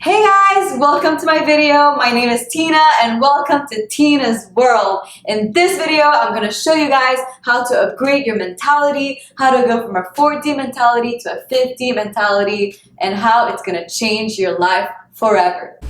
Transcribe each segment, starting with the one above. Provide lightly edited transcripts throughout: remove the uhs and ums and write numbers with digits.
Hey guys, welcome to my video. My name is Tina and welcome to Tina's World. In this video, I'm going to show you guys how to upgrade your mentality, how to go from a 4D mentality to a 5D mentality, and how it's going to change your life forever.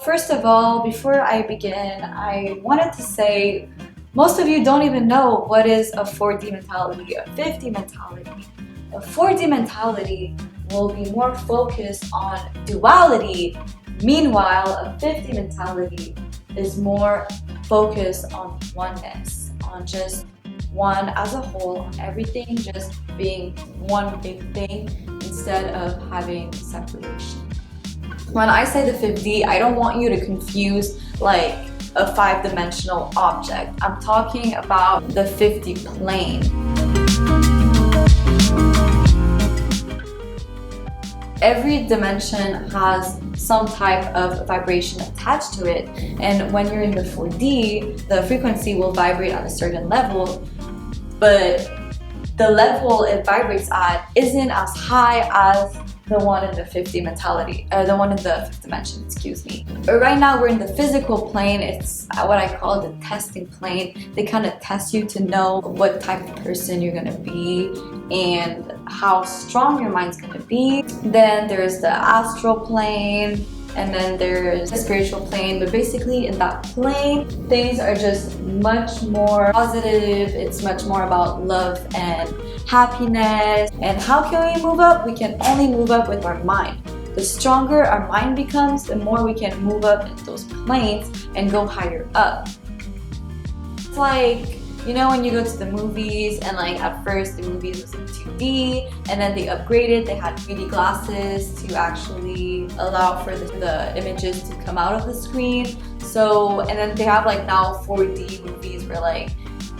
First of all, before I begin, I wanted to say most of you don't even know what is a 4D mentality, a 5D mentality. A 4D mentality will be more focused on duality. Meanwhile, a 5D mentality is more focused on oneness, on just one as a whole, on everything just being one big thing instead of having separation. When I say the 5D, I don't want you to confuse like a 5-dimensional object. I'm talking about the 50 plane. Every dimension has some type of vibration attached to it, and when you're in the 4D, the frequency will vibrate at a certain level, but the level it vibrates at isn't as high as the one in the 50 mentality, the one in the 5th dimension, excuse me. Right now we're in the physical plane. It's what I call the testing plane. They kind of test you to know what type of person you're gonna be and how strong your mind's gonna be. Then there's the astral plane, and then there's the spiritual plane. But basically in that plane, things are just much more positive. It's much more about love and happiness. And how can we move up? We can only move up with our mind. The stronger our mind becomes, the more we can move up in those planes and go higher up. It's like, you know, when you go to the movies and like at first the movies was in 2D and then they upgraded, they had 3D glasses to actually allow for the images to come out of the screen. So, and then they have like now 4D movies where like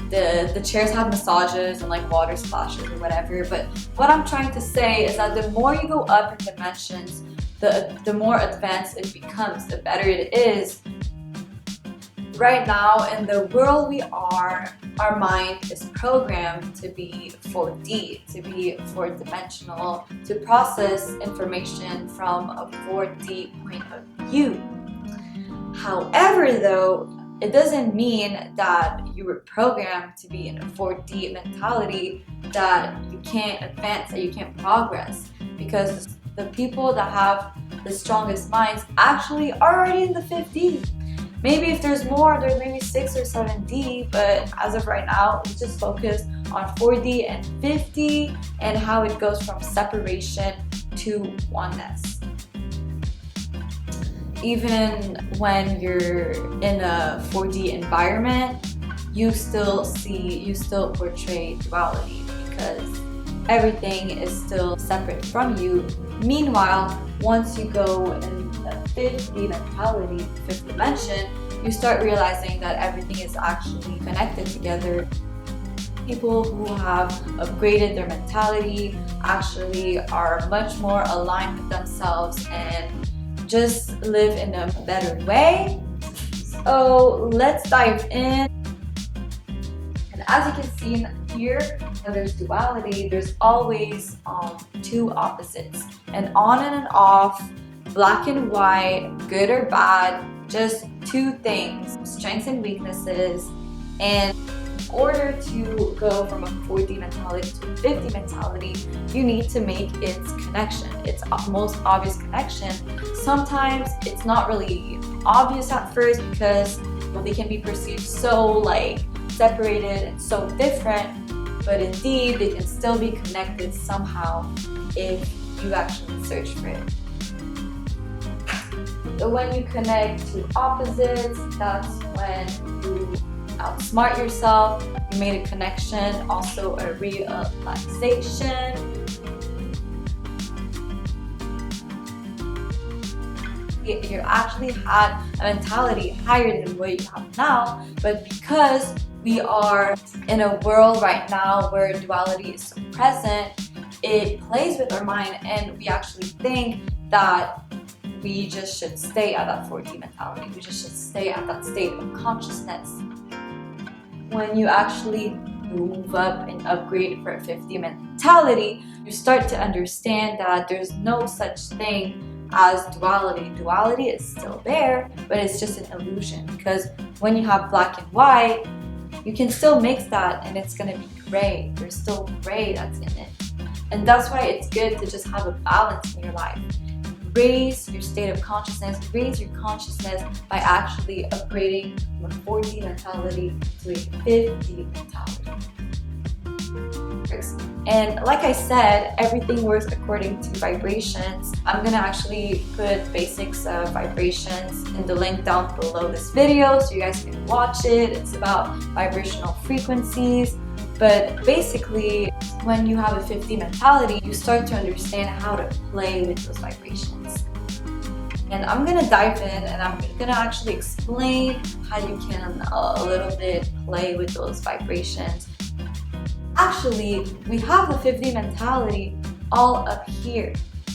the chairs have massages and like water splashes or whatever. But what I'm trying to say is that the more you go up in dimensions, the more advanced it becomes, the better it is. Right now, in the world we are, our mind is programmed to be 4D, to be 4-dimensional, to process information from a 4D point of view. However, though, it doesn't mean that you were programmed to be in a 4D mentality that you can't advance, that you can't progress, because the people that have the strongest minds actually are already in the 5D. Maybe if there's more, there's maybe 6 or 7D, but as of right now, let's just focus on 4D and 5D and how it goes from separation to oneness. Even when you're in a 4D environment, you still portray duality because everything is still separate from you. Meanwhile, once you go in the 5D mentality, 5th dimension, you start realizing that everything is actually connected together. People who have upgraded their mentality actually are much more aligned with themselves and just live in a better way. So let's dive in. And as you can see here, when there's duality, there's always two opposites. And on and an off, black and white, good or bad, just two things, strengths and weaknesses. And in order to go from a 4D mentality to a 5D mentality, you need to make its connection, its most obvious connection. Sometimes it's not really obvious at first because they can be perceived so like separated and so different, but indeed they can still be connected somehow if you actually search for it. So when you connect to opposites, that's when you outsmart yourself, you made a connection, also a realization. You actually had a mentality higher than what you have now, but because we are in a world right now where duality is so present, it plays with our mind and we actually think that we just should stay at that 4D mentality. We just should stay at that state of consciousness. When you actually move up and upgrade for a 5D mentality, you start to understand that there's no such thing as duality. Duality is still there, but it's just an illusion, because when you have black and white, you can still mix that and it's gonna be gray. There's still gray that's in it. And that's why it's good to just have a balance in your life. Raise your state of consciousness, raise your consciousness by actually upgrading from a 4D mentality to a 5D mentality. And like I said, everything works according to vibrations. I'm gonna actually put basics of vibrations in the link down below this video so you guys can watch it. It's about vibrational frequencies. But basically, when you have a 5D mentality, you start to understand how to play with those vibrations. And I'm gonna dive in and I'm gonna actually explain how you can a little bit play with those vibrations. Actually, we have the 5D mentality all up here,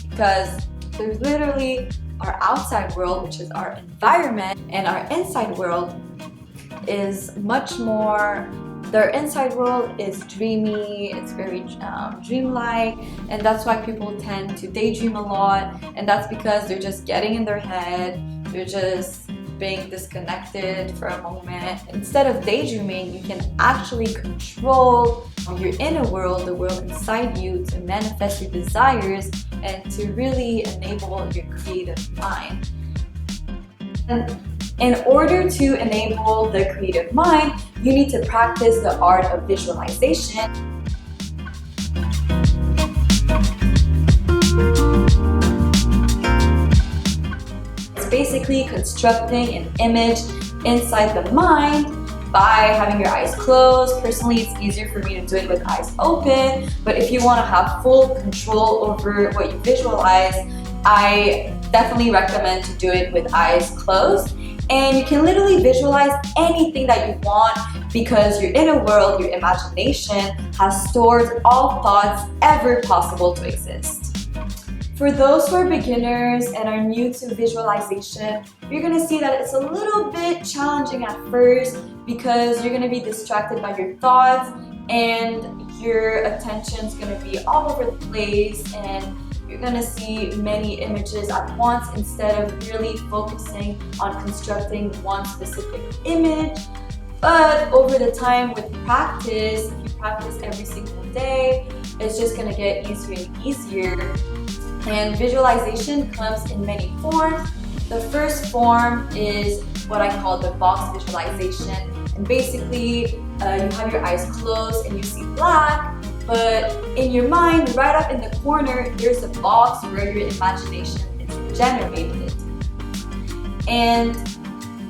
because there's literally our outside world, which is our environment, and our inside world is much more. Their inside world is dreamy, it's very dreamlike, and that's why people tend to daydream a lot, and that's because they're just getting in their head, they're just being disconnected for a moment. Instead of daydreaming, you can actually control your inner world, the world inside you, to manifest your desires and to really enable your creative mind. And in order to enable the creative mind, you need to practice the art of visualization. It's basically constructing an image inside the mind by having your eyes closed. Personally, it's easier for me to do it with eyes open, but if you want to have full control over what you visualize, I definitely recommend to do it with eyes closed. And you can literally visualize anything that you want, because your inner world, your imagination, has stored all thoughts ever possible to exist. For those who are beginners and are new to visualization, you're gonna see that it's a little bit challenging at first, because you're gonna be distracted by your thoughts and your attention's gonna be all over the place, and you're gonna see many images at once instead of really focusing on constructing one specific image. But over the time, with practice, if you practice every single day, it's just gonna get easier and easier. And visualization comes in many forms. The first form is what I call the box visualization. And basically, you have your eyes closed and you see black, but in your mind, right up in the corner, there's a box where your imagination is generated. And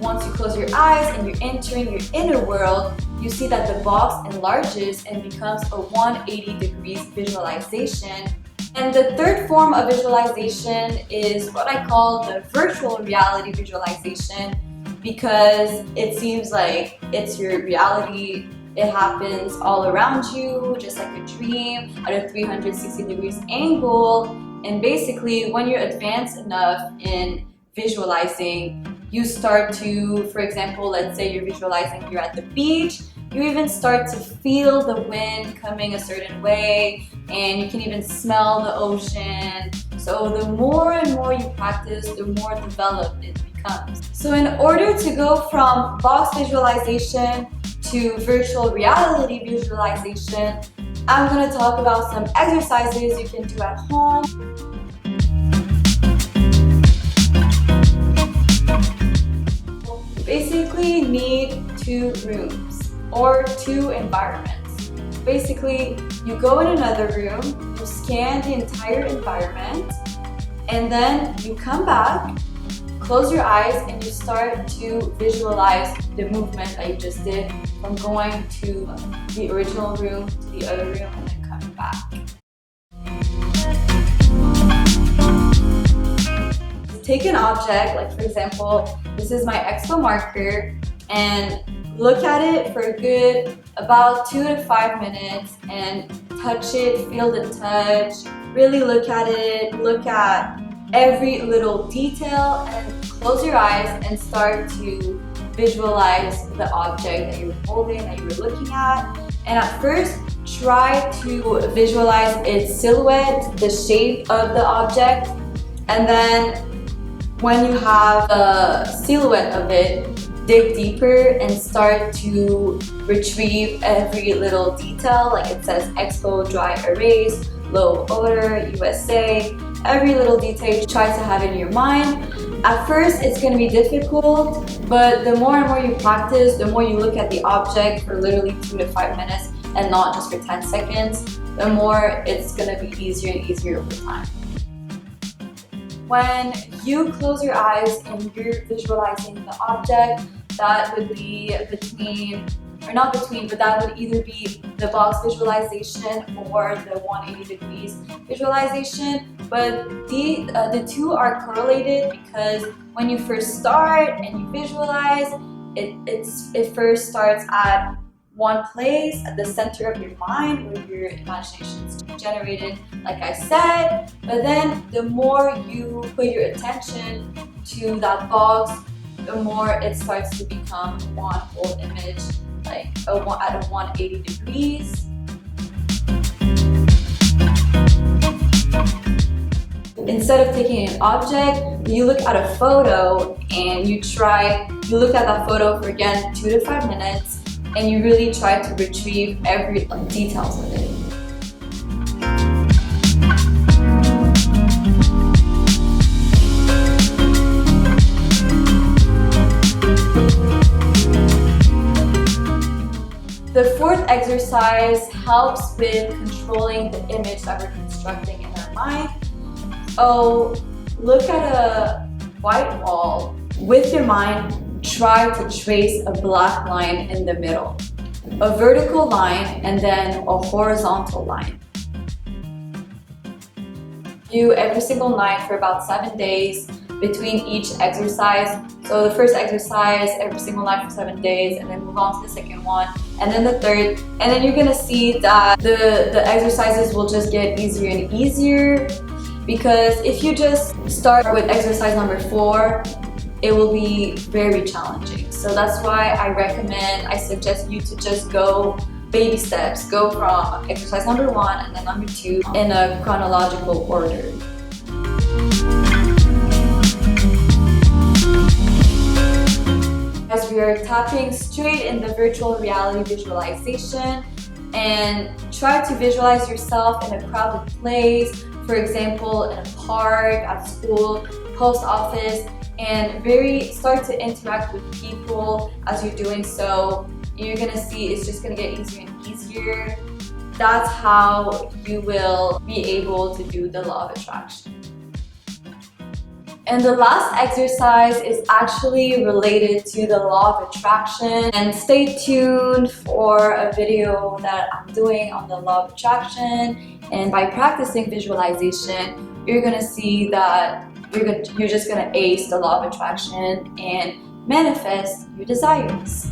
once you close your eyes and you're entering your inner world, you see that the box enlarges and becomes a 180 degrees visualization. And the third form of visualization is what I call the virtual reality visualization, because it seems like it's your reality. It happens all around you, just like a dream, at a 360 degrees angle. And basically, when you're advanced enough in visualizing, you start to, for example, let's say you're visualizing you're at the beach, you even start to feel the wind coming a certain way, and you can even smell the ocean. So the more and more you practice, the more developed it becomes. So in order to go from box visualization to virtual reality visualization, I'm going to talk about some exercises you can do at home. You basically need 2 rooms or 2 environments. Basically, you go in another room, you scan the entire environment, and then you come back, close your eyes, and you start to visualize the movement that you just did from going to the original room to the other room and then coming back. Take an object, like for example, this is my expo marker, and look at it for a good about 2 to 5 minutes and touch it, feel the touch, really look at it, look at every little detail, and close your eyes and start to visualize the object that you're holding, that you're looking at. And at first, try to visualize its silhouette, the shape of the object, and then when you have the silhouette of it, dig deeper and start to retrieve every little detail, like it says Expo Dry Erase, Low Odor, USA, every little detail you try to have in your mind. At first it's going to be difficult, but the more and more you practice, the more you look at the object for literally 2 to 5 minutes and not just for 10 seconds, the more it's going to be easier and easier over time. When you close your eyes and you're visualizing the object, that would be that would either be the box visualization or the 180 degrees visualization. But the two are correlated, because when you first start and you visualize, it first starts at one place at the center of your mind where your imagination is generated, like I said. But then the more you put your attention to that box, the more it starts to become one whole image, like at a 180 degrees. Instead of taking an object, you look at a photo and you look at that photo for again 2 to 5 minutes, and you really try to retrieve every details of it. The fourth exercise helps with controlling the image that we're constructing in our mind. So look at a white wall. With your mind, try to trace a black line in the middle, a vertical line, and then a horizontal line. Do every single night for about 7 days between each exercise. So the first exercise every single night for 7 days, and then move on to the second one, and then the third, and then you're gonna see that the exercises will just get easier and easier, because if you just start with exercise number 4, it will be very challenging. So that's why I suggest you to just go baby steps. Go from exercise number 1 and then number 2 in a chronological order. As we are tapping straight in the virtual reality visualization, and try to visualize yourself in a crowded place, for example, in a park, at school, post office, and start to interact with people as you're doing so. You're gonna see it's just gonna get easier and easier. That's how you will be able to do the law of attraction. And the last exercise is actually related to the law of attraction. And stay tuned for a video that I'm doing on the law of attraction. And by practicing visualization, you're gonna see that you're just gonna ace the law of attraction and manifest your desires.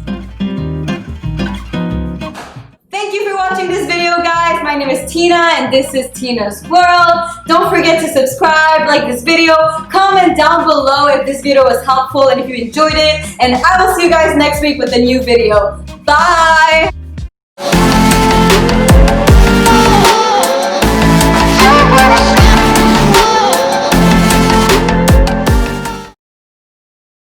Thank you for watching this video, guys. My name is Tina and this is Tina's World. Don't forget to subscribe, like this video, comment down below if this video was helpful and if you enjoyed it. And I will see you guys next week with a new video. Bye! You're